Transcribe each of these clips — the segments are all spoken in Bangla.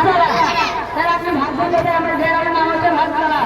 ভাতছাড়া। স্যার আপনি ভাত বলতে আমার গ্রামের নাম হচ্ছে ভাতছাড়া।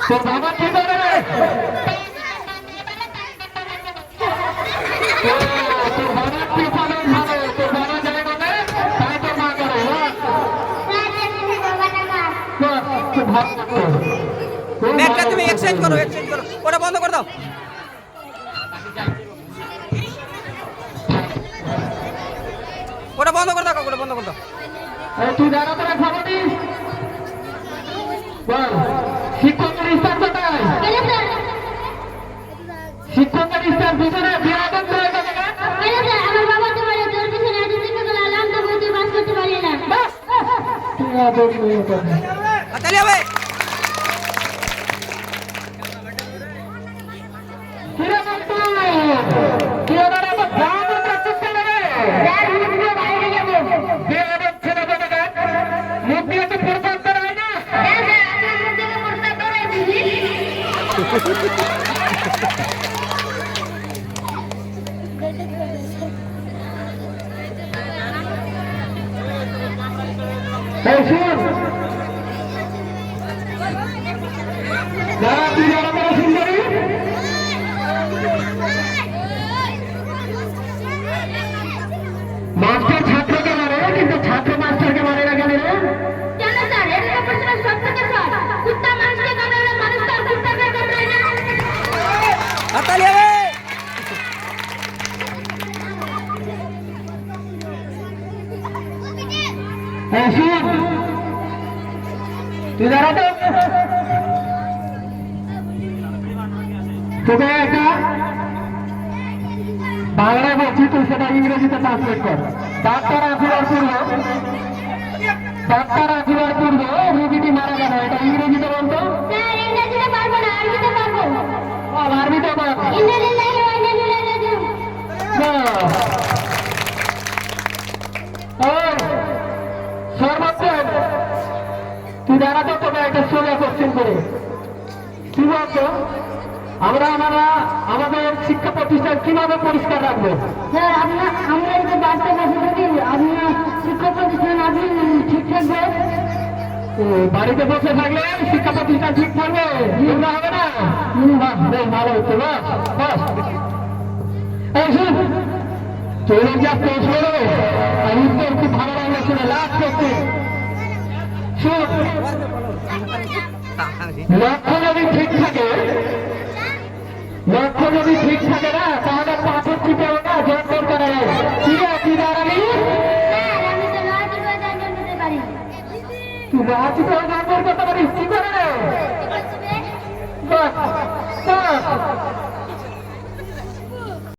তোর বাবা কি করে রে? তোর বাবা কি পালন ভালো, তোর বাবা যায় মানে তাই তোর মা করে। ব্যাগটা তুমি এক্সচেঞ্জ করো, ওটা বন্ধ করে দাও। ওটা বন্ধ করে দাও, ওটা বন্ধ করে দাও। তুই দাঁড়া তোরা খবর দিস। বল শিক্ষকের স্থান কোথায়? শিক্ষকের স্থান পিছনে বিরাটন করে আমার বাবা তো বলে তোর পিছনে এত দিন ধরে আলাম তো বলতে বাস করতে পারি না। তাহলে হবে মাস্টার ছাত্রকে মারে, কিন্তু ছাত্র মাস্টারকে মারে না কেন রে? কেন স্যার এর প্রশ্ন সব থেকে স্যার কুত্তা মানুষকে কামড়ালে মানুষ তার কুত্তাকে কামড়ায় না। তাহলে হবে তুই দাঁড়া তো। তোকে একটা বাংলায় বলছি, তুই সেটা ইংরেজিতে ট্রান্সলেট কর। ডাক্তার আসিবার পূর্ব, ডাক্তার আসিবার পূর্ব রোগীটি মারা গেল, এটা ইংরেজিতে বলতো। স্যার ইংরেজিতে পারবো না, আরবিতে পারবো। আরবিতে বল। ইন্নালিল্লাহি ওয়া ইন্না ইলাইহি রাজিউন। সর্বোত্তম তুই দাঁড়াতে, তোকে একটা সোজা কোশ্চেন করে কি বলতো, আমরা আমাদের শিক্ষা প্রতিষ্ঠান কিভাবে পরিষ্কার রাখবো? স্যার আমরা যদি বাড়িতে বসে থাকি আপনার শিক্ষা প্রতিষ্ঠান আপনি ঠিক থাকবে। বাড়িতে বসে থাকলে শিক্ষা প্রতিষ্ঠান ঠিক থাকবে, হবে না? বেশ ভালো হচ্ছে। চলে যা প্রশ্ন আর উত্তর খুব ভালো লাগলো শুনে। লাস্ট কোশ্চেন শুন, লক্ষ্য যদি ঠিক থাকে, লক্ষ্য যদি ঠিক থাকে না, তাহলে পাথর চিপেও না জন্মর করা যায়। ঠিক আছে, তুই দাঁড়াবি। স্যার আমি তো লজিক ওয়াইজ নিতে পারি। তুই লজিক ওয়াইজ জন্মর করতে পারিস? ঠিক